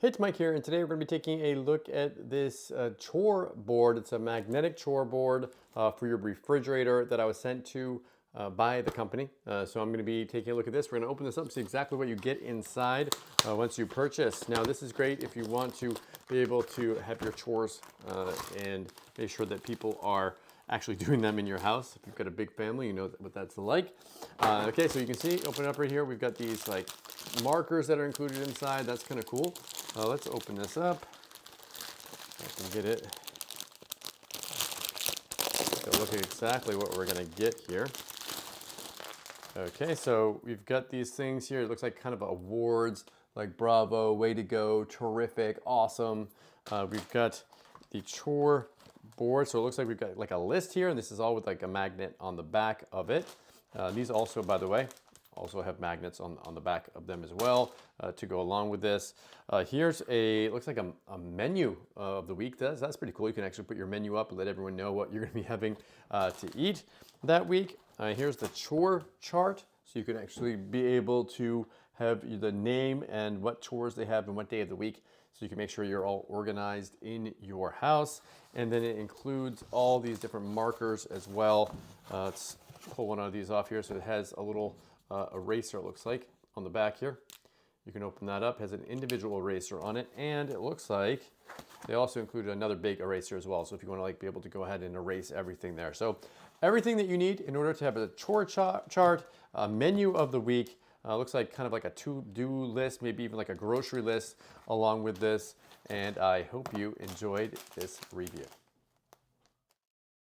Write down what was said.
Hey, it's Mike here, and today we're going to be taking a look at this chore board. It's a magnetic chore board for your refrigerator that I was sent to by the company. So I'm going to be taking a look at this. We're going to open this up and see exactly what you get inside once you purchase. Now, this is great if you want to be able to have your chores and make sure that people are actually doing them in your house. If you've got a big family, you know what that's like. Okay, so you can see, open it up right here. We've got these like markers that are included inside. That's kind of cool. Let's open this up. I can get it. Take a look at exactly what we're going to get here. Okay, so we've got these things here. It looks like kind of awards like bravo, way to go, terrific, awesome. We've got the chore board. So it looks like we've got like a list here, and this is all with like a magnet on the back of it. These also, by the way, also have magnets on the back of them as well to go along with this. Here's it looks like a menu of the week. That's pretty cool. You can actually put your menu up and let everyone know what you're going to be having to eat that week. Here's the chore chart. So you can actually be able to have the name and what chores they have and what day of the week. So you can make sure you're all organized in your house. And then it includes all these different markers as well. Let's pull one of these off here. So it has a little eraser, it looks like, on the back here. You can open that up. It has an individual eraser on it, and it looks like they also included another big eraser as well. So if you want to like be able to go ahead and erase everything there. So everything that you need in order to have a chore chart, a menu of the week. Looks like kind of like a to-do list, maybe even like a grocery list along with this. And I hope you enjoyed this review.